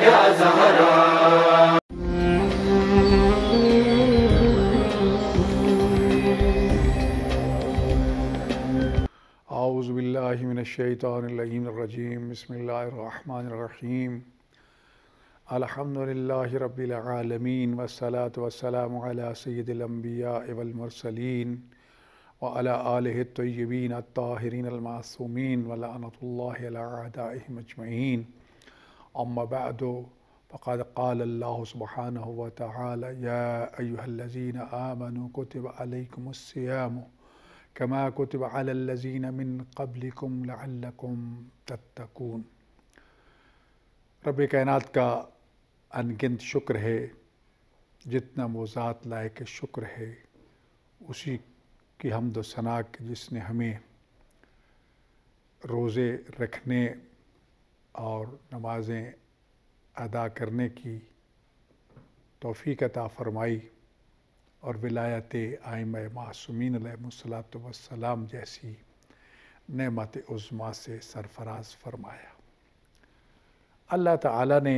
یا زہرا. اعوذ باللہ من الشیطان اللعین الرجیم. بسم اللہ الرحمن الرحیم. الحمدللہ رب العالمین والصلاة والسلام علی سید الانبیاء والمرسلین وعلی آلہ الطیبین الطاہرین المعصومین ولعنۃ اللہ علی اعدائہم اجمعین. اما بعد فقد قال اللہ سبحانہ وتعالی یا ایہا الذین آمنوا کتب علیکم الصیام کما کتب علی الذین من قبلکم لعلکم تتقون. رب کائنات کا انگنت شکر ہے، جتنا وہ ذات لائق شکر ہے اسی کی حمد و ثنا جس نے ہمیں روزے رکھنے اور نمازیں ادا کرنے کی توفیق عطا فرمائی اور ولایت ائمہ معصومین علیہم الصلاۃ والسلام جیسی نعمت عظمیٰ سے سرفراز فرمایا. اللہ تعالیٰ نے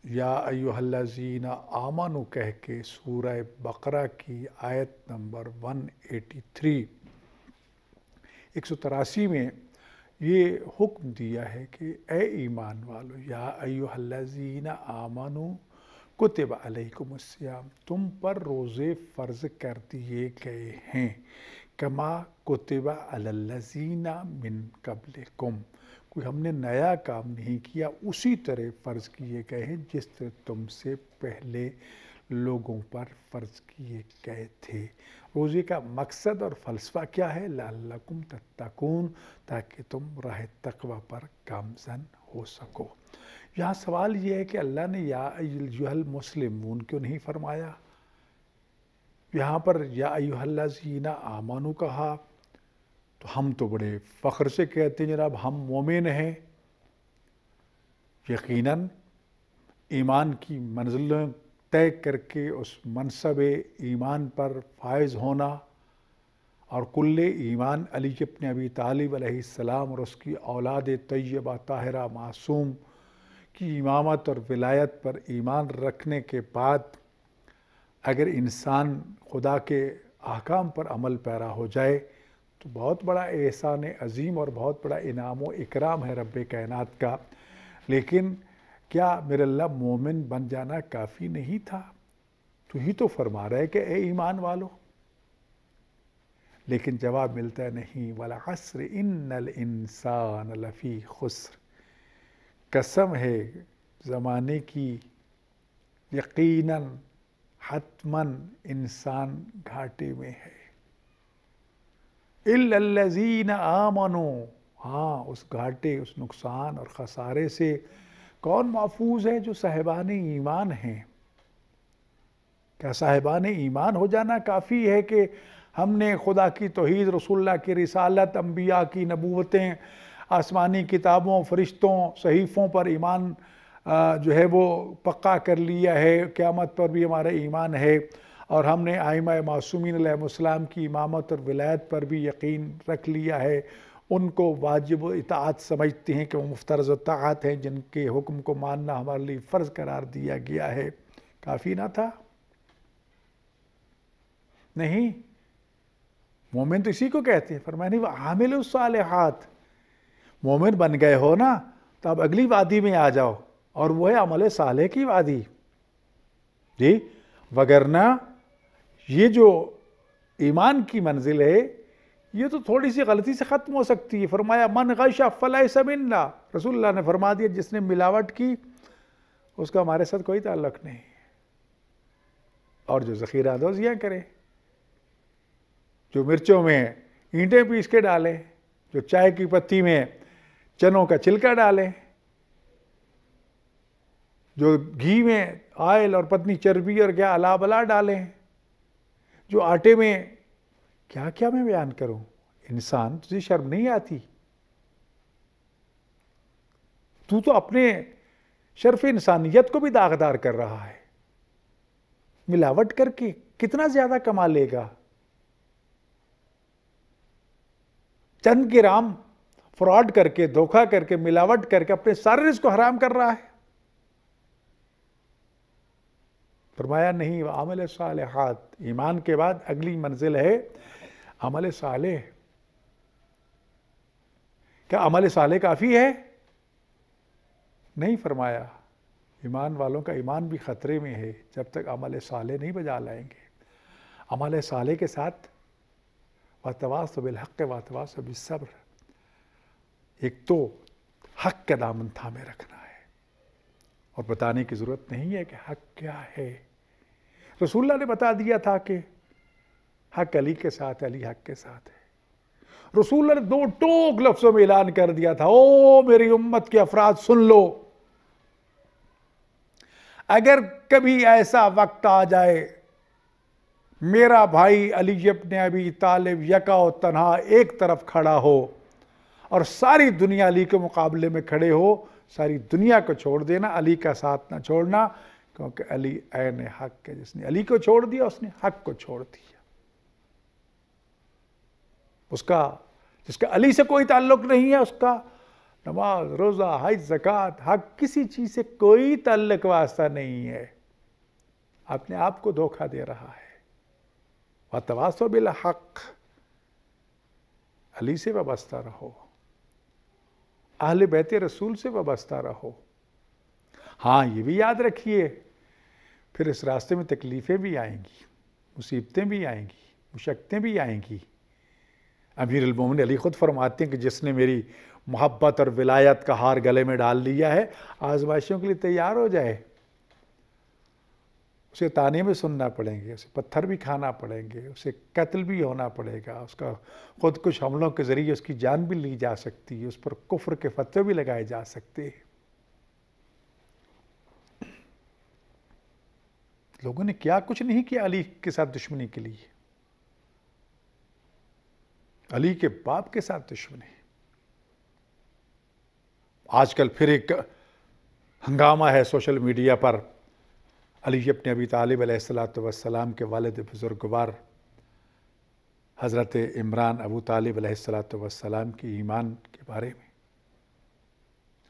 یا ایہا الذین آمنوا کہہ کے سورہ بقرہ کی آیت نمبر 183 183 میں یہ حکم دیا ہے کہ اے ایمان والو، یا ایہا الذین آمنوا کتب علیکم الصیام، تم پر روزے فرض کر دیے گئے ہیں، کما کتب علی الذین من قبلکم، کوئی ہم نے نیا کام نہیں کیا، اسی طرح فرض کیے گئے ہیں جس طرح تم سے پہلے لوگوں پر فرض کیے گئے تھے. روزے کا مقصد اور فلسفہ کیا ہے؟ لعلکم تتقون، تاکہ تم راہ تقوی پر گامزن ہو سکو. یہاں سوال یہ ہے کہ اللہ نے یا ایھا المسلمون کیوں نہیں فرمایا؟ یہاں پر یا ایھا الذین آمنوا کہا تو ہم تو بڑے فخر سے کہتے ہیں جناب ہم مومن ہیں. یقیناً ایمان کی منزلیں طے کر کے اس منصب ایمان پر فائز ہونا اور کل ایمان علی ابن ابی طالب علیہ السلام اور اس کی اولاد طیبہ طاہرہ معصوم کی امامت اور ولایت پر ایمان رکھنے کے بعد اگر انسان خدا کے احکام پر عمل پیرا ہو جائے تو بہت بڑا احسان عظیم اور بہت بڑا انعام و اکرام ہے رب کائنات کا. لیکن کیا میرے اللہ مومن بن جانا کافی نہیں تھا؟ تو ہی تو فرما رہا ہے کہ اے ایمان والو. لیکن جواب ملتا ہے نہیں. والعصر ان الانسان لفی خسر، قسم ہے زمانے کی، یقیناً حتماً انسان گھاٹے میں ہے. الا الذین آمنوا، ہاں اس گھاٹے، اس نقصان اور خسارے سے کون محفوظ ہے؟ جو صاحبان ایمان ہیں. کیا صاحبان ایمان ہو جانا کافی ہے کہ ہم نے خدا کی توحید، رسول اللہ کی رسالت، انبیاء کی نبوتیں، آسمانی کتابوں، فرشتوں، صحیفوں پر ایمان جو ہے وہ پکا کر لیا ہے، قیامت پر بھی ہمارا ایمان ہے، اور ہم نے ائمہ معصومین علیہ السلام کی امامت اور ولایت پر بھی یقین رکھ لیا ہے، ان کو واجب و اطاعت سمجھتے ہیں کہ وہ مفترض طاعت ہیں جن کے حکم کو ماننا ہمارے لیے فرض قرار دیا گیا ہے؟ کافی نہ تھا؟ نہیں. مومن تو اسی کو کہتے ہیں. فرمایا نہیں وعاملوا الصالحات، مومن بن گئے ہو نا تو اب اگلی وادی میں آ جاؤ، اور وہ ہے عمل صالح کی وادی. جی وگرنہ یہ جو ایمان کی منزل ہے یہ تو تھوڑی سی غلطی سے ختم ہو سکتی ہے. فرمایا من غش فلیس منا، رسول اللہ نے فرما دیا جس نے ملاوٹ کی اس کا ہمارے ساتھ کوئی تعلق نہیں. اور جو ذخیرہ دوزیاں کرے، جو مرچوں میں اینٹیں پیس کے ڈالے، جو چائے کی پتی میں چنوں کا چھلکا ڈالے، جو گھی میں آئل اور پتنی چربی اور کیا الا بلا ڈالیں، جو آٹے میں کیا کیا میں بیان کروں. انسان تجھے شرم نہیں آتی؟ تو اپنے شرف انسانیت کو بھی داغدار کر رہا ہے. ملاوٹ کر کے کتنا زیادہ کما لے گا؟ چند گرام فراڈ کر کے، دھوکہ کر کے، ملاوٹ کر کے اپنے سارے رزق کو حرام کر رہا ہے؟ فرمایا نہیں، عمل صالحات، ایمان کے بعد اگلی منزل ہے عمل صالح۔ کیا عمل صالح کافی ہے؟ نہیں، فرمایا ایمان والوں کا ایمان بھی خطرے میں ہے جب تک عمل صالح نہیں بجا لائیں گے۔ عمل صالح کے ساتھ وَتَوَاصَوْا بِالْحَقِّ وَتَوَاصَوْا بِالصَّبْرِ، ایک تو حق کا دامن تھامے رکھنا ہے، اور بتانے کی ضرورت نہیں ہے کہ حق کیا ہے۔ رسول اللہ نے بتا دیا تھا کہ حق علی کے ساتھ ہے، علی حق کے ساتھ ہے۔ رسول اللہ نے دو ٹوک لفظوں میں اعلان کر دیا تھا، او میری امت کے افراد سن لو، اگر کبھی ایسا وقت آ جائے میرا بھائی علی ابن ابی طالب یکا و تنہا ایک طرف کھڑا ہو اور ساری دنیا علی کے مقابلے میں کھڑے ہو، ساری دنیا کو چھوڑ دینا، علی کا ساتھ نہ چھوڑنا، کیونکہ علی عین حق ہے۔ جس نے علی کو چھوڑ دیا اس نے حق کو چھوڑ دیا۔ جس کا علی سے کوئی تعلق نہیں ہے، اس کا نماز، روزہ، حج، زکوٰۃ، حق، کسی چیز سے کوئی تعلق واسطہ نہیں ہے، اپنے آپ کو دھوکہ دے رہا ہے۔ وَتَوَاصَوْا بِالْحَقِّ، علی سے وابستہ رہو، اہل بیت رسول سے وابستہ رہو۔ ہاں یہ بھی یاد رکھیے، پھر اس راستے میں تکلیفیں بھی آئیں گی، مصیبتیں بھی آئیں گی، مشقتیں بھی آئیں گی۔ امیر المومنین علی خود فرماتے ہیں کہ جس نے میری محبت اور ولایت کا ہار گلے میں ڈال لیا ہے، آزمائشوں کے لیے تیار ہو جائے۔ اسے طعنے بھی سننا پڑیں گے، اسے پتھر بھی کھانا پڑیں گے، اسے قتل بھی ہونا پڑے گا، اس کا خود کچھ حملوں کے ذریعے اس کی جان بھی لی جا سکتی ہے، اس پر کفر کے فتوے بھی لگائے جا سکتے ہیں۔ لوگوں نے کیا کچھ نہیں کیا علی کے ساتھ دشمنی کے لیے، علی کے باپ کے ساتھ دشمنی۔ آج کل پھر ایک ہنگامہ ہے سوشل میڈیا پر، علی ابن ابی طالب علیہ السلام کے والد بزرگوار حضرت عمران ابو طالب علیہ السلام کی ایمان کے بارے میں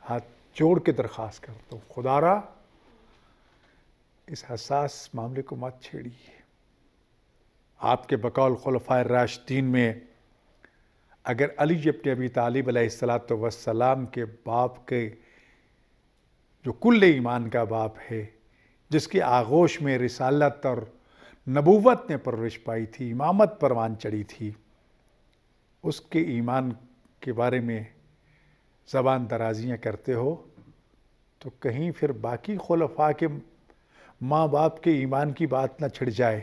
ہاتھ جوڑ کے درخواست کرتا ہوں، خدا را اس حساس معاملے کو مت چھیڑیے۔ آپ کے بقول خلفائے راشدین میں اگر علی ابن ابی طالب علیہ السلام کے باپ کے جو کل ایمان کا باپ ہے، جس کی آغوش میں رسالت اور نبوت نے پرورش پائی تھی، امامت پروان چڑھی تھی، اس کے ایمان کے بارے میں زبان درازیاں کرتے ہو تو کہیں پھر باقی خلفاء کے ماں باپ کے ایمان کی بات نہ چھڑ جائے،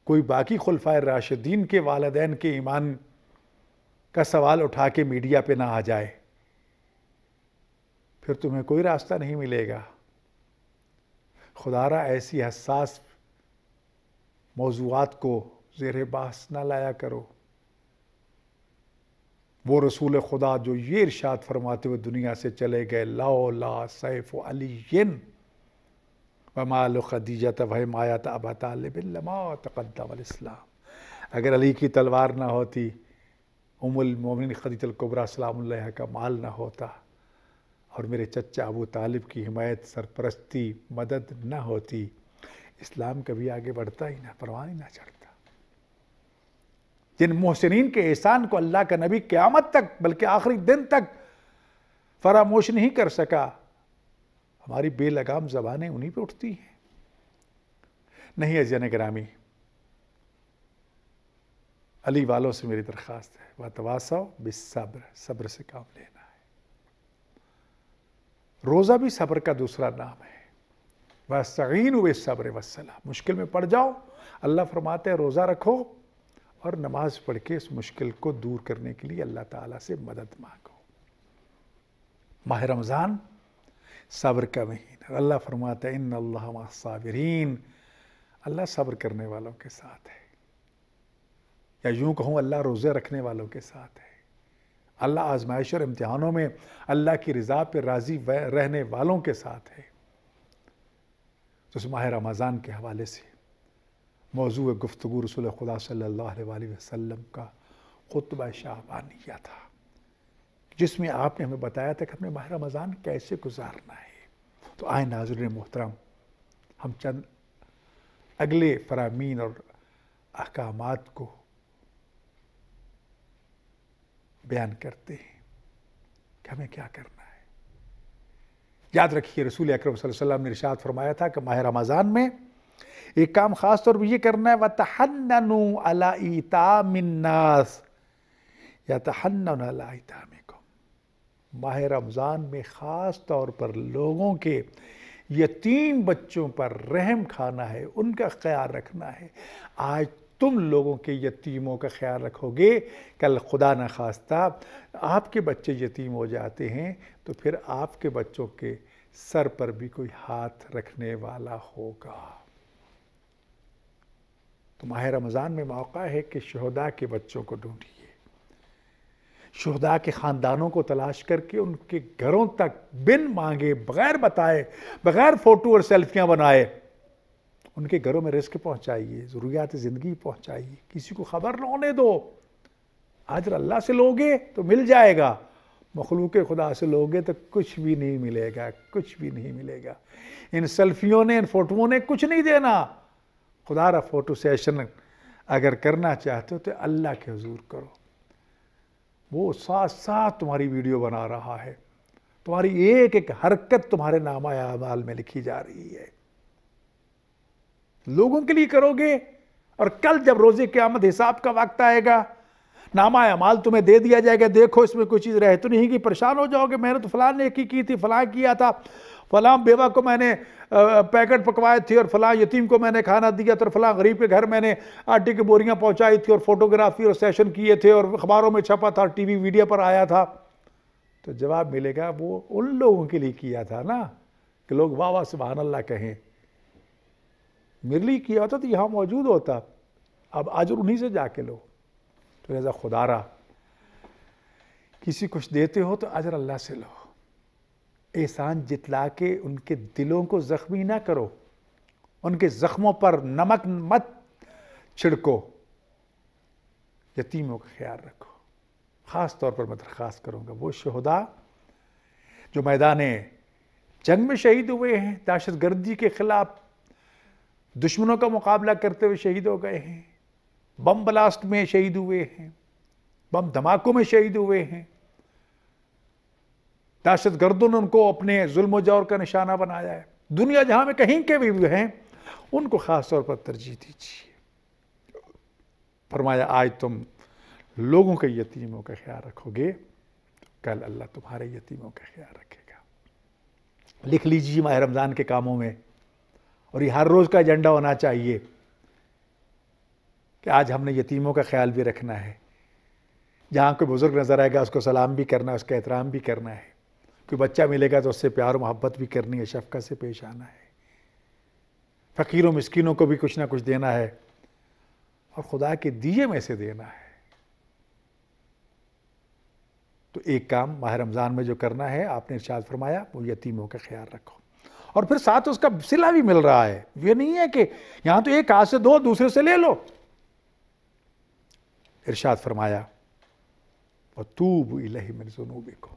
کوئی باقی خلفائے راشدین کے والدین کے ایمان کا سوال اٹھا کے میڈیا پہ نہ آ جائے، پھر تمہیں کوئی راستہ نہیں ملے گا۔ خدا را ایسی حساس موضوعات کو زیر بحث نہ لایا کرو۔ وہ رسول خدا جو یہ ارشاد فرماتے ہوئے دنیا سے چلے گئے، لولا سیف علی ومال خدیجہ وحمایۃ ابا طالب لما تقدم الاسلام، اگر علی کی تلوار نہ ہوتی، ام المومنین خدیجہ الکبریٰ سلام اللہ علیہا کا مال نہ ہوتا، اور میرے چچا ابو طالب کی حمایت، سرپرستی، مدد نہ ہوتی، اسلام کبھی آگے بڑھتا ہی نہ، پروان ہی نہ چڑھتا۔ جن محسنین کے احسان کو اللہ کا نبی قیامت تک بلکہ آخری دن تک فراموش نہیں کر سکا، ہماری بے لگام زبانیں انہی پہ اٹھتی ہیں۔ نہیں عزیزان گرامی، علی والوں سے میری درخواست ہے، وَتَوَاصَوْا بِالصَّبْرِ، صبر سے کام لینا ہے۔ روزہ بھی صبر کا دوسرا نام ہے، وَاسْتَعِینُوا بِالصَّبْرِ وَالصَّلَاةِ، مشکل میں پڑ جاؤ، اللہ فرماتے ہیں روزہ رکھو اور نماز پڑھ کے اس مشکل کو دور کرنے کے لیے اللہ تعالیٰ سے مدد مانگو۔ ماہ رمضان صبر کا مہینہ، اللہ فرماتا ہے ان اللہ مع الصابرین، اللہ صبر کرنے والوں کے ساتھ ہے، یا یوں کہوں اللہ روزے رکھنے والوں کے ساتھ ہے، اللہ آزمائش اور امتحانوں میں اللہ کی رضا پہ راضی رہنے والوں کے ساتھ ہے۔ تو اس ماہ رمضان کے حوالے سے موضوع گفتگو رسول خدا صلی اللہ علیہ وسلم کا خطبہ شعبانیہ تھا۔ جس میں آپ نے ہمیں بتایا تھا کہ ہم نے ماہ رمضان کیسے گزارنا ہے۔ تو آئیں ناظرین محترم، ہم چند اگلے فرامین اور احکامات کو بیان کرتے ہیں کہ ہمیں کیا کرنا ہے۔ یاد رکھیے رسول اکرم صلی اللہ علیہ وسلم نے ارشاد فرمایا تھا کہ ماہ رمضان میں ایک کام خاص طور پر یہ کرنا ہے، وَتَحَنَّنُوا عَلَىٰ إِيتَامِ النَّاسِ يَتَحَنَّنُ عَلَىٰ إِيتَامِكُمْ۔ ماہ رمضان میں خاص طور پر لوگوں کے یتیم بچوں پر رحم کھانا ہے، ان کا خیال رکھنا ہے۔ آج تم لوگوں کے یتیموں کا خیال رکھو گے، کل خدا نخواستہ آپ کے بچے یتیم ہو جاتے ہیں تو پھر آپ کے بچوں کے سر پر بھی کوئی ہاتھ رکھنے والا ہوگا۔ تو ماہ رمضان میں موقع ہے کہ شہداء کے بچوں کو ڈھونڈیے، شہداء کے خاندانوں کو تلاش کر کے ان کے گھروں تک بن مانگے، بغیر بتائے، بغیر فوٹو اور سیلفیاں بنائے ان کے گھروں میں رزق پہنچائیے، ضروریات زندگی پہنچائیے، کسی کو خبر نہ ہونے دو۔ اجر اللہ سے لوگے تو مل جائے گا، مخلوق خدا سے لوگے تو کچھ بھی نہیں ملے گا، کچھ بھی نہیں ملے گا۔ ان سیلفیوں نے، ان فوٹوؤں نے کچھ نہیں دینا۔ خدا را فوٹو سیشن اگر کرنا چاہتے ہو تو اللہ کے حضور کرو، وہ ساتھ ساتھ تمہاری ویڈیو بنا رہا ہے، تمہاری ایک ایک حرکت تمہارے نامہ اعمال میں لکھی جا رہی ہے۔ لوگوں کے لیے کرو گے اور کل جب روز قیامت حساب کا وقت آئے گا، نامہ اعمال تمہیں دے دیا جائے گا، دیکھو اس میں کوئی چیز رہ تو نہیں کہ پریشان ہو جاؤ گے، میں نے تو فلاں نیکی کی تھی، فلاں کیا تھا، فلاں بیوہ کو میں نے پیکٹ پکوائے تھے، اور فلاں یتیم کو میں نے کھانا دیا تھا، اور فلاں غریب کے گھر میں نے آٹے کی بوریاں پہنچائی تھی، اور فوٹوگرافی اور سیشن کیے تھے، اور اخباروں میں چھپا تھا، ٹی وی ویڈیو پر آیا تھا۔ تو جواب ملے گا وہ ان لوگوں کے لیے کیا تھا نا، کہ لوگ واہ واہ سبحان اللہ کہیں، میرے لیے کیا ہوتا تو یہاں موجود ہوتا، اب اجر انہی سے جا کے لو۔ تو لہذا خدا را کسی کچھ دیتے ہو تو اجر اللہ سے لو، احسان جتلا کے ان کے دلوں کو زخمی نہ کرو، ان کے زخموں پر نمک مت چھڑکو، یتیموں کا خیال رکھو۔ خاص طور پر میں درخواست کروں گا وہ شہداء جو میدان جنگ میں شہید ہوئے ہیں، دہشت گردی کے خلاف دشمنوں کا مقابلہ کرتے ہوئے شہید ہو گئے ہیں، بم بلاسٹ میں شہید ہوئے ہیں، بم دھماکوں میں شہید ہوئے ہیں، دہشت گردوں نے ان کو اپنے ظلم و جور کا نشانہ بنایا ہے، دنیا جہاں میں کہیں کے بھی ہیں ان کو خاص طور پر ترجیح دیجیے۔ فرمایا آج تم لوگوں کے یتیموں کا خیال رکھو گے تو کل اللہ تمہارے یتیموں کا خیال رکھے گا۔ لکھ لیجیے ماہ رمضان کے کاموں میں، اور یہ ہر روز کا ایجنڈا ہونا چاہیے کہ آج ہم نے یتیموں کا خیال بھی رکھنا ہے، جہاں کوئی بزرگ نظر آئے گا اس کو سلام بھی کرنا ہے، اس کا احترام بھی کرنا ہے، کوئی بچہ ملے گا تو اس سے پیار و محبت بھی کرنی ہے، شفقت سے پیش آنا ہے، فقیروں مسکینوں کو بھی کچھ نہ کچھ دینا ہے، اور خدا کے دیے میں سے دینا ہے۔ تو ایک کام ماہ رمضان میں جو کرنا ہے آپ نے ارشاد فرمایا وہ یتیموں کا خیال رکھو، اور پھر ساتھ اس کا صلہ بھی مل رہا ہے، یہ نہیں ہے کہ یہاں تو ایک ہاتھ سے دو دوسرے سے لے لو۔ ارشاد فرمایا وَتُوبُوا إِلَيْهِ مِنْ ذُنُوبِكُمْ،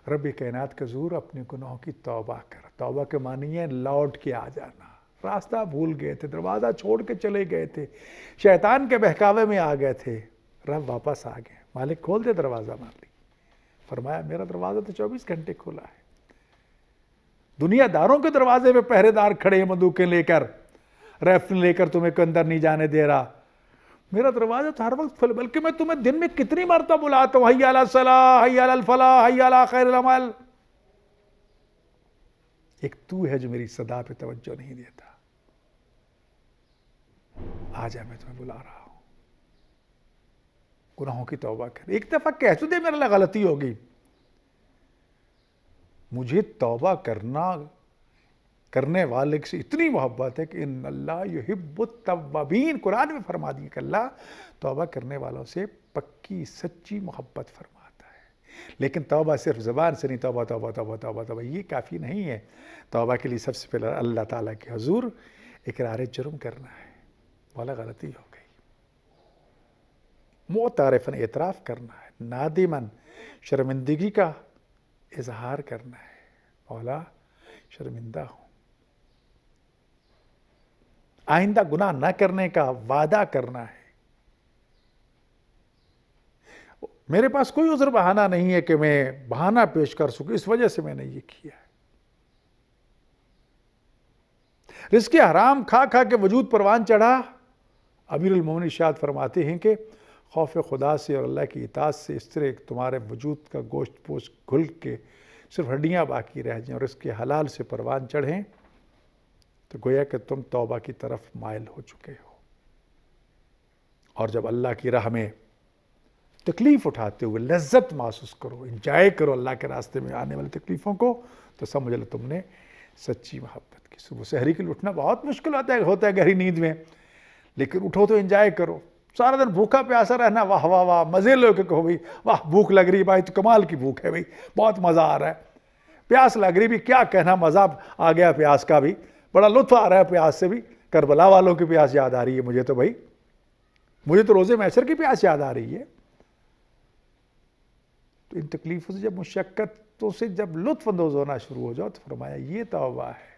رب کائنات کا حضور اپنے گناہوں کی توبہ کر۔ توبہ کے معنی ہے لوٹ کے آ جانا، راستہ بھول گئے تھے، دروازہ چھوڑ کے چلے گئے تھے، شیطان کے بہکاوے میں آ گئے تھے، رب واپس آ گئے، مالک کھول دے دروازہ مالک۔ فرمایا میرا دروازہ تو 24 گھنٹے کھلا ہے، دنیا داروں کے دروازے پہ پہرے دار کھڑے ہیں بندوقیں لے کر، ریفل لے کر، تمہیں کوئی اندر نہیں جانے دے رہا، میرا دروازہ تو ہر وقت کھلا، بلکہ میں تمہیں دن میں کتنی مرتبہ بلاتا ہوں، حی علی الصلاۃ، حی علی الفلاح، حی علی خیر العمل، ایک تو ہے جو میری صدا پہ توجہ نہیں دیتا۔ آجا میں تمہیں بلا رہا ہوں، گناہوں کی توبہ کر۔ ایک دفعہ کہہ تو دے میرے لئے غلطی ہوگی، مجھے توبہ کرنے والے سے اتنی محبت ہے کہ ان اللہ یحب التوابین، قرآن میں فرما دیا کہ اللہ توبہ کرنے والوں سے پکی سچی محبت فرماتا ہے۔ لیکن توبہ صرف زبان سے نہیں، توبہ توبہ توبہ توبہ توبہ یہ کافی نہیں ہے۔ توبہ کے لیے سب سے پہلے اللہ تعالیٰ کے حضور اقرار جرم کرنا ہے، مولا غلطی ہو گئی، معترفاً اعتراف کرنا ہے، نادمن، شرمندگی کا اظہار کرنا ہے، مولا شرمندہ ہوں، آئندہ گناہ نہ کرنے کا وعدہ کرنا ہے، میرے پاس کوئی عذر بہانہ نہیں ہے کہ میں بہانہ پیش کر سکوں، اس وجہ سے میں نے یہ کیا ہے۔ رزق حرام کھا کھا کے وجود پروان چڑھا۔ امیر المومنین ارشاد فرماتے ہیں کہ خوف خدا سے اور اللہ کی اطاعت سے اس طرح تمہارے وجود کا گوشت پوش گھل کے صرف ہڈیاں باقی رہ جائیں اور اس کے حلال سے پروان چڑھیں تو گویا کہ تم توبہ کی طرف مائل ہو چکے ہو۔ اور جب اللہ کی راہ میں تکلیف اٹھاتے ہوئے لذت محسوس کرو، انجوائے کرو اللہ کے راستے میں آنے والی تکلیفوں کو، تو سمجھ لو تم نے سچی محبت کی۔ صبح سحری کے لیے اٹھنا بہت مشکل ہوتا ہے گہری نیند میں، لیکن اٹھو تو انجوائے کرو۔ سارا دن بھوکا پیاسا رہنا، واہ واہ واہ، مزے لو کہ کہو بھائی واہ بھوک لگ رہی بھائی، تو کمال کی بھوک ہے بھائی، بہت مزہ آ رہا ہے۔ پیاس لگ رہی بھی، کیا کہنا، مزہ آ گیا پیاس کا بھی، بڑا لطف آ رہا ہے پیاس سے بھی۔ کربلا والوں کی پیاس یاد آ رہی ہے مجھے تو بھائی، مجھے تو روزے محشر کی پیاس یاد آ رہی ہے۔ تو ان تکلیفوں سے جب مشقتوں سے جب لطف اندوز ہونا شروع ہو جاؤ تو فرمایا یہ توبہ ہے۔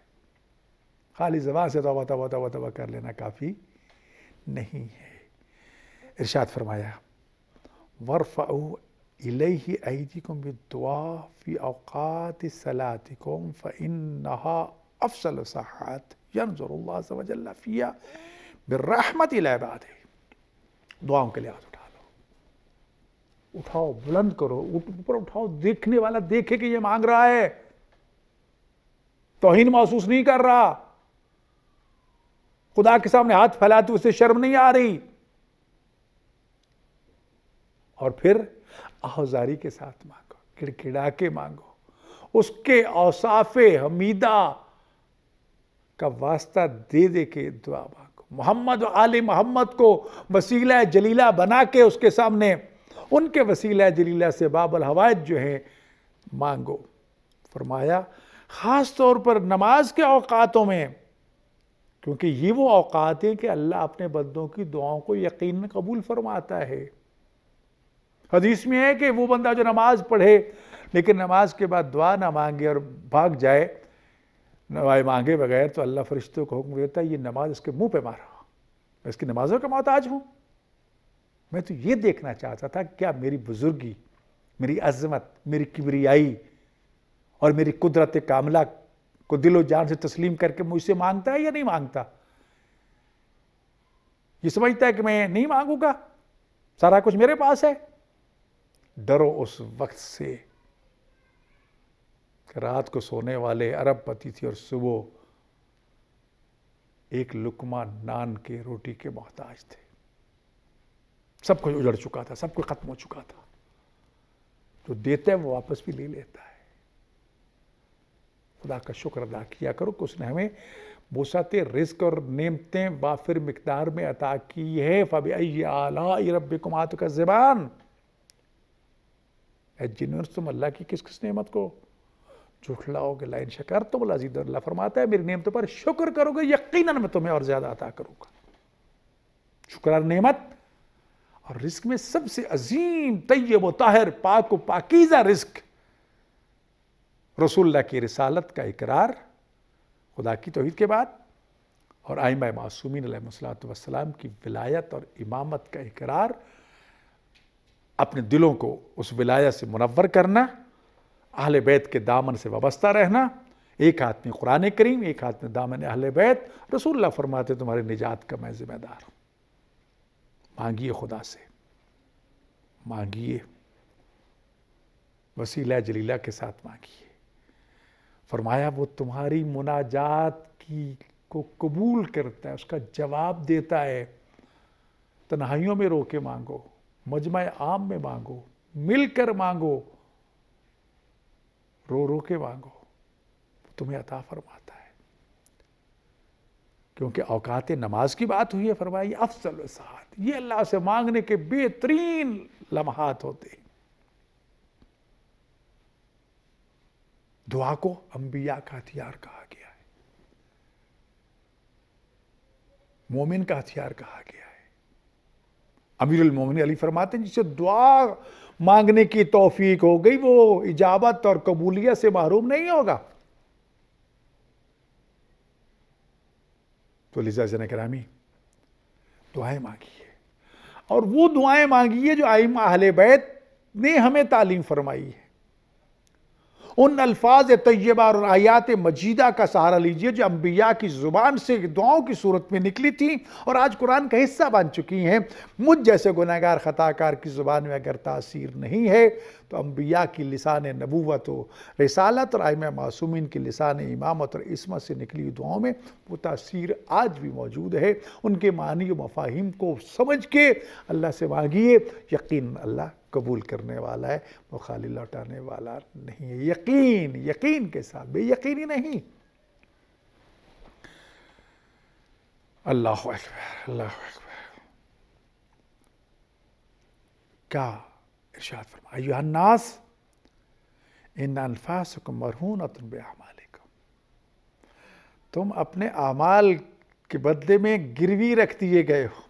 خالی زبان سے توبہ توبہ توبہ توبہ کر لینا کافی نہیں ہے۔ ارشاد فرمایا وَارْفَعُوا إِلَيْهِ أَيْدِيكُمْ بِالدُّعَاءِ فِي أَوْقَاتِ صَلَاتِكُمْ فَإِنَّهَا أَفْضَلُ سَاعَاتٍ يَنْظُرُ اللَّهُ عَزَّ وَجَلَّ فِيهَا بِالرَّحْمَةِ إِلَىٰ عِبَادِهِ۔ دعاؤں کے لیے ہاتھ اٹھا لو، اٹھاؤ، بلند کرو، اوپر اٹھاؤ، دیکھنے والا دیکھے کہ یہ مانگ رہا ہے، توہین محسوس نہیں کر رہا، خدا کے سامنے ہاتھ پھیلاتے اسے شرم نہیں آ رہی۔ اور پھر آہوزاری کے ساتھ مانگو، کڑکڑا کے مانگو، اس کے اوصاف حمیدہ کا واسطہ دے دے کے دعا مانگو، محمد و آل محمد کو وسیلہ جلیلہ بنا کے اس کے سامنے ان کے وسیلہ جلیلہ سے باب الحوائج جو ہیں مانگو۔ فرمایا خاص طور پر نماز کے اوقاتوں میں، کیونکہ یہ وہ اوقات ہیں کہ اللہ اپنے بندوں کی دعاؤں کو یقیناً قبول فرماتا ہے۔ حدیث میں ہے کہ وہ بندہ جو نماز پڑھے لیکن نماز کے بعد دعا نہ مانگے اور بھاگ جائے دعائیں مانگے بغیر، تو اللہ فرشتوں کو حکم دیتا ہے یہ نماز اس کے منہ پہ مارا، میں اس کی نمازوں کا محتاج ہوں۔ میں تو یہ دیکھنا چاہتا تھا کیا میری بزرگی، میری عظمت، میری کبریائی اور میری قدرت کاملہ کو دل و جان سے تسلیم کر کے مجھ سے مانگتا ہے یا نہیں مانگتا؟ یہ سمجھتا ہے کہ میں نہیں مانگوں گا، سارا کچھ میرے پاس ہے۔ ڈرو اس وقت سے کہ رات کو سونے والے ارب پتی تھی اور صبح ایک لقمہ نان کے روٹی کے محتاج تھے، سب کچھ اجڑ چکا تھا، سب کچھ ختم ہو چکا تھا۔ جو دیتا ہے وہ واپس بھی لے لیتا ہے۔ خدا کا شکر ادا کیا کرو کہ اس نے ہمیں وسعت رزق اور نعمتیں وافر مقدار میں عطا کی ہے۔ فَبِأَيِّ آلَاءِ رَبِّكُمَا تُكَذِّبَانِ، اے جنوں تم اللہ کی کس کس نعمت کو جھٹلاؤ گے؟ لَئِن شَكَرْتُمْ لَأَزِيدَنَّكُمْ، اللہ فرماتا ہے میری نعمتوں پر شکر کرو گے یقیناً میں تمہیں اور زیادہ عطا کروں گا۔ شکر نعمت اور رزق میں سب سے عظیم طیب و طاہر، پاک و پاکیزہ رزق رسول اللہ کی رسالت کا اقرار خدا کی توحید کے بعد، اور ائمہ معصومین علیہ الصلوۃ والسلام کی ولایت اور امامت کا اقرار، اپنے دلوں کو اس ولایت سے منور کرنا، اہل بیت کے دامن سے وابستہ رہنا، ایک ہاتھ میں قرآن کریم، ایک ہاتھ میں دامن اہل بیت۔ رسول اللہ فرماتے تمہاری نجات کا میں ذمہ دار ہوں۔ مانگیے خدا سے، مانگیے، وسیلہ جلیلہ کے ساتھ مانگیے۔ فرمایا وہ تمہاری مناجات کو قبول کرتا ہے، اس کا جواب دیتا ہے۔ تنہائیوں میں رو کے مانگو، مجمع عام میں مانگو، مل کر مانگو، رو رو کے مانگو، تمہیں عطا فرماتا ہے۔ کیونکہ اوقات نماز کی بات ہوئی ہے، فرمایا یہ افضل ساعات، یہ اللہ سے مانگنے کے بہترین لمحات ہوتے ہیں۔ دعا کو انبیاء کا ہتھیار کہا گیا ہے، مومن کا ہتھیار کہا گیا ہے۔ امیر المومنین علی فرماتے ہیں جسے دعا مانگنے کی توفیق ہو گئی وہ اجابت اور قبولیت سے محروم نہیں ہوگا۔ تو لذا عزیزان گرامی دعائیں مانگیے، اور وہ دعائیں مانگیے جو ائمہ اہل بیت نے ہمیں تعلیم فرمائی ہے۔ ان الفاظ طیبہ اور آیات مجیدہ کا سہارا لیجئے جو انبیاء کی زبان سے دعاؤں کی صورت میں نکلی تھیں اور آج قرآن کا حصہ بن چکی ہیں۔ مجھ جیسے گناہگار خطاکار کی زبان میں اگر تاثیر نہیں ہے تو انبیاء کی لسان نبوت و رسالت اور ائمہ معصومین کی لسان امامت اور عصمت سے نکلی دعاؤں میں وہ تاثیر آج بھی موجود ہے۔ ان کے معنی و مفاہیم کو سمجھ کے اللہ سے مانگیے، یقین اللہ قبول کرنے والا ہے، وہ خالی لوٹانے والا نہیں ہے۔ یقین کے ساتھ، بے یقینی نہیں۔ اللہ اکبر، اللہ اکبر۔ کیا ارشاد فرما، ایھا الناس ان انفاسکم مرہونۃ باعمالکم، تم اپنے اعمال کے بدلے میں گروی رکھ دیے گئے ہو۔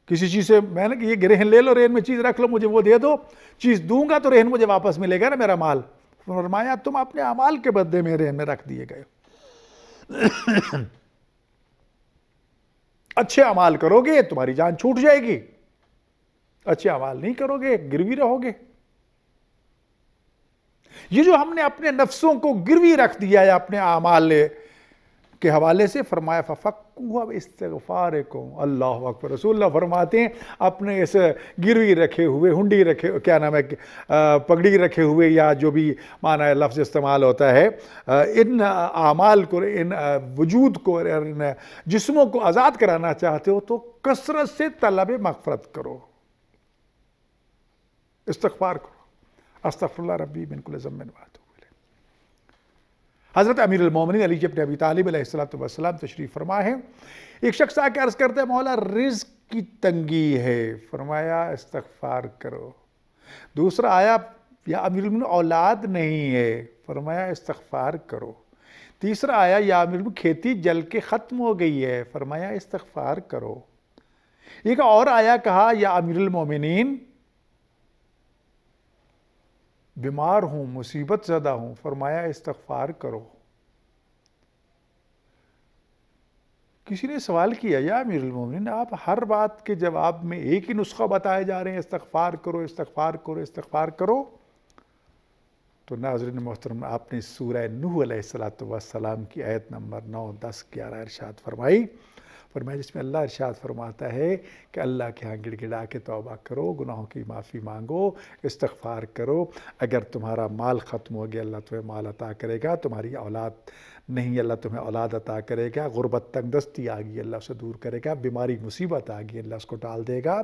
کسی چیز سے میں نے کہ یہ رہن لے لو، رہن میں چیز رکھ لو، مجھے وہ دے دو، چیز دوں گا تو رہن مجھے واپس ملے گا نا میرا مال۔ فرمایا تم اپنے اعمال کے بدلے میں رہن میں رکھ دیے گئے ہو۔ اچھے اعمال کرو گے تمہاری جان چھوٹ جائے گی، اچھے اعمال نہیں کرو گے گروی رہو گے۔ یہ جو ہم نے اپنے نفسوں کو گروی رکھ دیا ہے اپنے اعمال کے حوالے سے، فرمایا فَفَكُّوهَا بِاسْتِغْفَارِكُمْ۔ اللہ اکبر۔ رسول اللہ فرماتے ہیں اپنے اس گروی رکھے ہوئے، ہنڈی رکھے، کیا نام ہے، پگڑی رکھے ہوئے، یا جو بھی معنی لفظ استعمال ہوتا ہے، ان اعمال کو، ان وجود کو، ان جسموں کو آزاد کرانا چاہتے ہو تو کثرت سے طلب مغفرت کرو، استغفار کرو، استغفر اللہ ربی من کل ذنب واتوب الیہ۔ حضرت امیر المومنین علی ابن ابی طالب علیہ السلام تشریف فرما ہے۔ ایک شخص آ کے عرض کرتے ہیں مولا رزق کی تنگی ہے، فرمایا استغفار کرو۔ دوسرا آیا یا امیر المومنین اولاد نہیں ہے، فرمایا استغفار کرو۔ تیسرا آیا یا امیر المومنین کھیتی جل کے ختم ہو گئی ہے، فرمایا استغفار کرو۔ ایک اور آیا کہا یا امیر المومنین بیمار ہوں، مصیبت زدہ ہوں، فرمایا استغفار کرو۔ کسی نے سوال کیا یا امیر المومنین آپ ہر بات کے جواب میں ایک ہی نسخہ بتائے جا رہے ہیں، استغفار کرو، استغفار کرو، استغفار کرو۔ تو ناظرین محترم، آپ نے سورہ نوح علیہ السلام کی آیت نمبر 9، 10، 11 ارشاد فرمائی، جس میں اللہ ارشاد فرماتا ہے کہ اللہ کے ہاں گڑ گڑا کے توبہ کرو، گناہوں کی معافی مانگو، استغفار کرو۔ اگر تمہارا مال ختم ہو گیا اللہ تمہیں مال عطا کرے گا، تمہاری اولاد نہیں اللہ تمہیں اولاد عطا کرے گا، غربت تنگ دستی آ گئی اللہ اسے دور کرے گا، بیماری مصیبت آ گئی اللہ اس کو ٹال دے گا،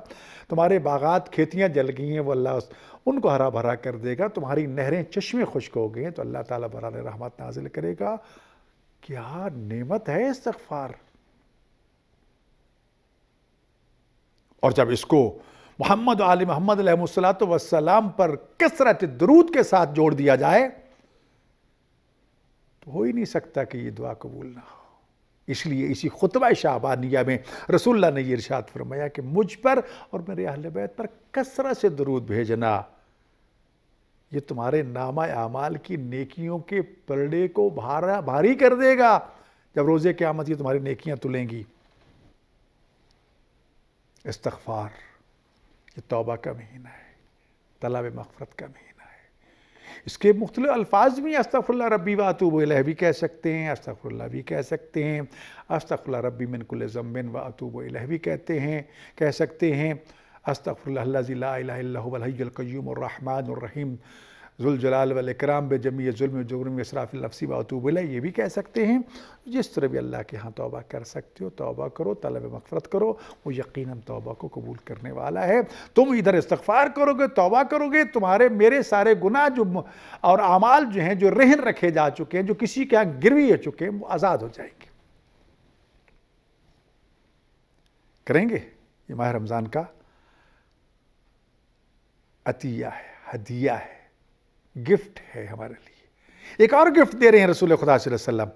تمہارے باغات کھیتیاں جل گئی ہیں وہ اللہ ان کو ہرا بھرا کر دے گا، تمہاری نہریں چشمے خشک ہو گئے ہیں تو اللہ تعالیٰ برائے رحمت نازل کرے گا۔ کیا نعمت ہے استغفار! اور جب اس کو محمد و آل محمد علیہ السلام پر کثرت درود کے ساتھ جوڑ دیا جائے تو ہو ہی نہیں سکتا کہ یہ دعا قبول نہ ہو۔ اس لیے اسی خطبہ شعبانیہ میں رسول اللہ نے یہ ارشاد فرمایا کہ مجھ پر اور میرے اہل بیت پر کثرت سے درود بھیجنا، یہ تمہارے نامہ اعمال کی نیکیوں کے پلڑے کو بھاری کر دے گا۔ جب روز قیامت یہ تمہاری نیکیاں تلیں گی۔ استغفار یہ توبہ کا مہینہ ہے، طلب مغفرت کا مہینہ ہے۔ اس کے مختلف الفاظ بھی، استغفر اللہ ربی واتوب الیہ بھی کہہ سکتے ہیں، استغفر اللہ بھی کہہ سکتے ہیں، استغفر اللہ ربی من کل ذنب واتوب الیہ بھی کہہ سکتے ہیں، استغفر اللہ الذی لا الہ الا هو الحی القیوم الرحمن الرحیم ذو الجلال والاکرام بجمیع ظلم و جرم اسراف النفس واتوب الیہ، یہ بھی کہہ سکتے ہیں۔ جس طرح بھی اللہ کے ہاں توبہ کر سکتے ہو، توبہ کرو، طلب مغفرت کرو، وہ یقیناً توبہ کو قبول کرنے والا ہے۔ تم ادھر استغفار کرو گے، توبہ کرو گے، تمہارے میرے سارے گناہ اور اعمال جو ہیں، جو رہن رکھے جا چکے ہیں، جو کسی کے ہاں گروی ہو چکے ہیں، وہ آزاد ہو جائیں گے۔ کریں گے؟ یہ ماہ رمضان کا عطیہ ہے، ہدیہ ہے، گفٹ ہے ہمارے لیے۔ ایک اور گفٹ دے رہے ہیں رسول خدا صلی اللہ علیہ وسلم،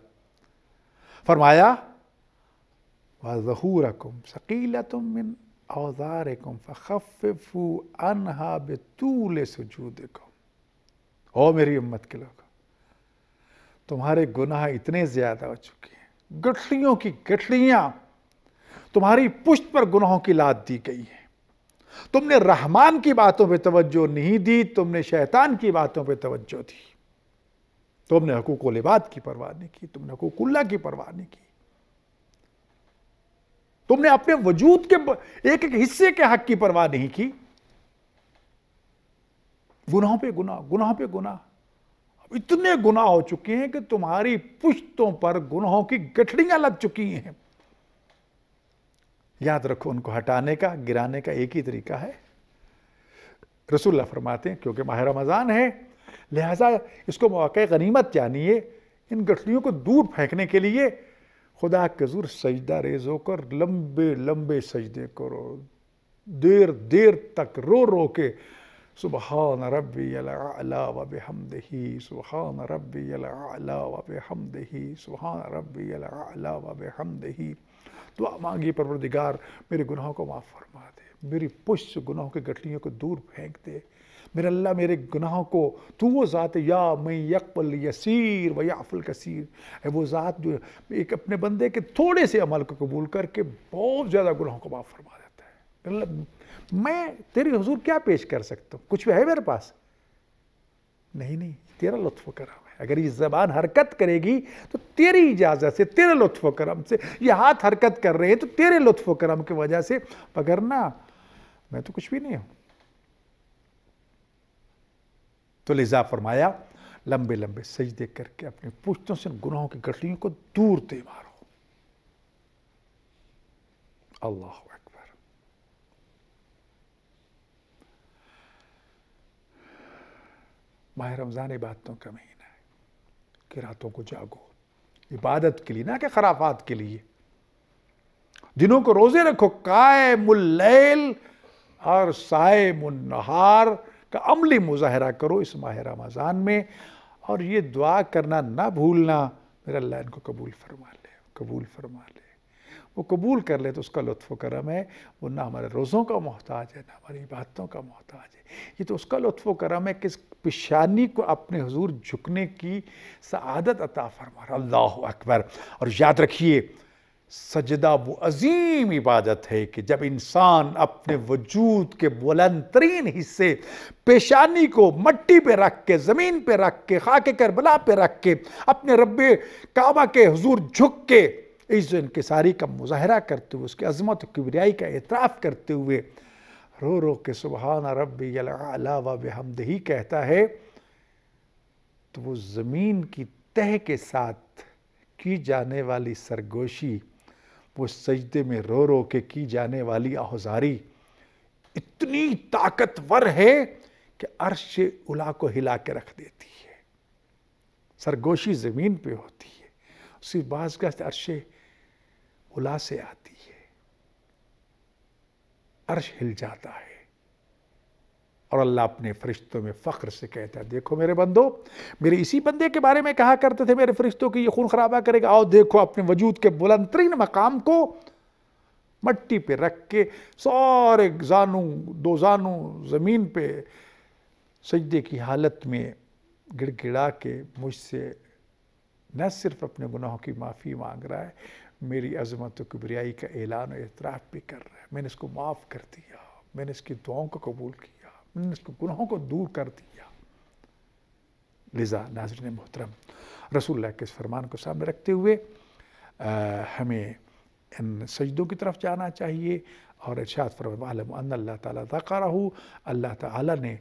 فرمایا وَظُهُورَكُمْ ثَقِيلَةٌ مِّنْ أَوْزَارِكُمْ فَخَفِّفُوا عَنْهَا بِطُولِ سُجُودِكُمْ۔ او میری امت کے لوگ، تمہارے گناہ اتنے زیادہ ہو چکے ہیں، گٹھلیوں کی گٹھلیاں تمہاری پشت پر گناہوں کی لاد دی گئی ہیں۔ تم نے رحمان کی باتوں پہ توجہ نہیں دی، تم نے شیطان کی باتوں پہ توجہ دی۔ تم نے حقوق العباد کی پرواہ نہیں کی، تم نے حقوق اللہ کی پرواہ نہیں کی، تم نے اپنے وجود کے ایک ایک حصے کے حق کی پرواہ نہیں کی۔ گناہوں پہ گناہ، گناہ پہ گناہ، اب اتنے گناہ ہو چکے ہیں کہ تمہاری پشتوں پر گناہوں کی گٹھڑیاں لگ چکی ہیں۔ یاد رکھو، ان کو ہٹانے کا، گرانے کا ایک ہی طریقہ ہے۔ رسول اللہ فرماتے ہیں کیونکہ ماہ رمضان ہے، لہٰذا اس کو مواقع غنیمت جانیے، ان گٹھلیوں کو دور پھینکنے کے لیے خدا کے حضور سجدہ ریز ہو کر لمبے لمبے سجدے کرو، دیر دیر تک رو رو کے سبحان ربی الاعلی و بحمدہ، سبحان ربی الاعلی و بحمدہ، سبحان ربی الاعلی و بحمدہ، دعا مانگی پروردگار میرے گناہوں کو معاف فرما دے، میری پشت سے گناہوں کے گٹھلیوں کو دور پھینک دے، میرے اللہ میرے گناہوں کو، تو وہ ذات یا من یقبل یسیر و یعفو الکثیر، ہے وہ ذات جو ایک اپنے بندے کے تھوڑے سے عمل کو قبول کر کے بہت زیادہ گناہوں کو معاف فرما دیتا ہے۔ میرے اللہ میں تیری حضور کیا پیش کر سکتا ہوں؟ کچھ بھی ہے میرے پاس؟ نہیں، تیرا لطف و کرم ہے۔ اگر یہ زبان حرکت کرے گی تو تیری اجازت سے، تیرے لطف و کرم سے، یہ ہاتھ حرکت کر رہے ہیں تو تیرے لطف و کرم کی وجہ سے، وگرنہ میں تو کچھ بھی نہیں ہوں۔ تو لذا فرمایا لمبے لمبے سجدے کر کے اپنی پشتوں سے گناہوں کی گٹھلیوں کو دور دے مارو۔ اللہ اکبر۔ ماہ رمضان عبادتوں کا مہینہ ہے کہ راتوں کو جاگو عبادت کے لیے، نہ کہ خرافات کے لیے۔ دنوں کو روزے رکھو، قائم اللیل اور صائم النہار کا عملی مظاہرہ کرو اس ماہ رمضان میں، اور یہ دعا کرنا نہ بھولنا، میرا اللہ ان کو قبول فرما لے، قبول فرما لے۔ وہ قبول کر لے تو اس کا لطف و کرم ہے، وہ نہ ہمارے روزوں کا محتاج ہے، نہ ہماری عبادتوں کا محتاج ہے، یہ تو اس کا لطف و کرم ہے کہ اس پیشانی کو اپنے حضور جھکنے کی سعادت عطا فرما۔ اللہ اکبر۔ اور یاد رکھیے، سجدہ وہ عظیم عبادت ہے کہ جب انسان اپنے وجود کے بلند ترین حصے پیشانی کو مٹی پہ رکھ کے، زمین پہ رکھ کے، خاک کربلا پہ رکھ کے، اپنے رب کعبہ کے حضور جھک کے عز و انکساری کا مظاہرہ کرتے ہوئے، اس کی عظمت و کبریائی کا اعتراف کرتے ہوئے رو رو کے سبحان ربی الاعلی و بحمدہ کہتا ہے، تو وہ زمین کی تہ کے ساتھ کی جانے والی سرگوشی، وہ سجدے میں رو رو کے کی جانے والی آہذاری اتنی طاقتور ہے کہ عرش اولا کو ہلا کے رکھ دیتی ہے۔ سرگوشی زمین پہ ہوتی ہے، اسی بعض کا عرش اولا سے آتی ہے، عرش ہل جاتا ہے، اور اللہ اپنے فرشتوں میں فخر سے کہتا ہے، دیکھو میرے بندو، میرے اسی بندے کے بارے میں کہا کرتے تھے میرے فرشتوں کی یہ خون خرابہ کرے گا، آؤ دیکھو اپنے وجود کے بلند ترین مقام کو مٹی پہ رکھ کے سارے دو زانوں زمین پہ سجدے کی حالت میں گڑ گڑا کے مجھ سے نہ صرف اپنے گناہوں کی معافی مانگ رہا ہے، میری عظمت و کبریائی کا اعلان و اعتراف بھی کر رہا ہے۔ میں نے اس کو معاف کر دیا، میں نے اس کی دعاؤں کو قبول کیا، میں نے اس کو گناہوں کو دور کر دیا۔ لذا ناظرین محترم، رسول اللہ کے اس فرمان کو سامنے رکھتے ہوئے ہمیں ان سجدوں کی طرف جانا چاہیے، اور ارشاد فرمایا وَاعْلَمُ أَنَّ اللَّهَ تعالیٰ ذَكَرَهُ، اللہ تعالیٰ نے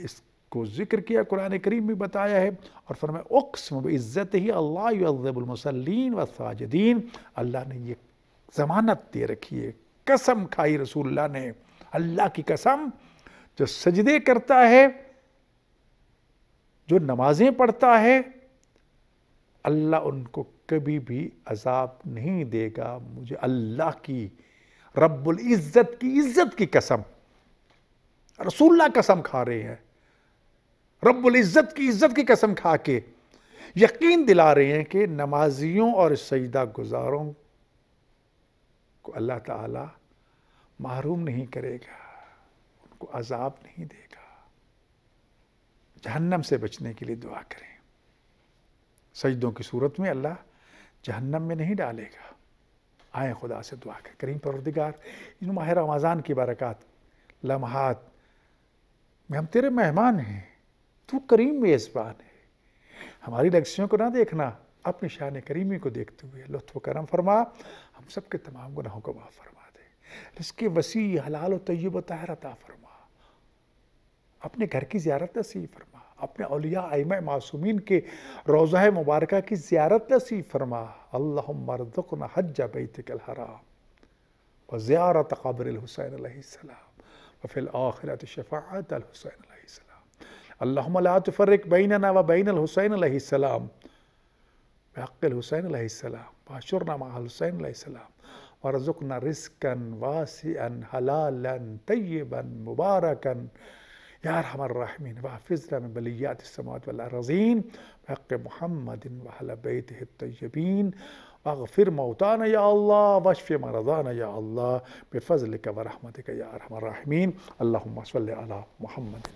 اس کو ذکر کیا، قرآن کریم میں بتایا ہے، اور فرمایا اقسم بعزتہ اللہ یعذب المصلین والساجدین، اللہ نے یہ ضمانت دے رکھی ہے، قسم کھائی رسول اللہ نے، اللہ کی قسم، جو سجدے کرتا ہے، جو نمازیں پڑھتا ہے، اللہ ان کو کبھی بھی عذاب نہیں دے گا۔ مجھے اللہ کی، رب العزت کی عزت کی قسم، رسول اللہ قسم کھا رہے ہیں، رب العزت کی عزت کی قسم کھا کے یقین دلا رہے ہیں کہ نمازیوں اور سجدہ گزاروں کو اللہ تعالی محروم نہیں کرے گا، ان کو عذاب نہیں دے گا۔ جہنم سے بچنے کے لیے دعا کریں۔ سجدوں کی صورت میں اللہ جہنم میں نہیں ڈالے گا۔ آئیں خدا سے دعا کریں۔ کریم پروردگار، ان ماہ رمضان کی برکات لمحات میں ہم تیرے مہمان ہیں، تو کریم میزبان ہے۔ ہماری لگزیوں کو نہ دیکھنا، اپنی شان کریمی کو دیکھتے ہوئے لطف و کرم فرما، ہم سب کے تمام گناہوں کو معاف فرما دے، رزق وسیع حلال و طیب و طاہر عطا فرما، اپنے گھر کی زیارت نصیب فرما، اپنے اولیاء ائمہ معصومین کے روضہ مبارکہ کی زیارت نصیب فرما۔ اللہم ارزقنا حج بیتک الحرام وزیارت قبر الحسین علیہ السلام وفی الآخرۃ شفاعت الحسین علیہ السلام۔ اللہم لا تفرق بیننا وبین الحسین علیہ السلام بحق الحسین علیہ السلام واحشرنا مع الحسین علیہ السلام وارزقنا رزقا واسعا حلالا طیبا مبارکا یا ارحم الراحمین واحفظنا من بلیات السماوات والارضین بحق محمد واہل بیتہ الطیبین واغفر موتانا یا اللہ واشف مرضانا یا اللہ بفضلک ورحمتک یا ارحم الراحمین۔ اللہم صلی علی محمد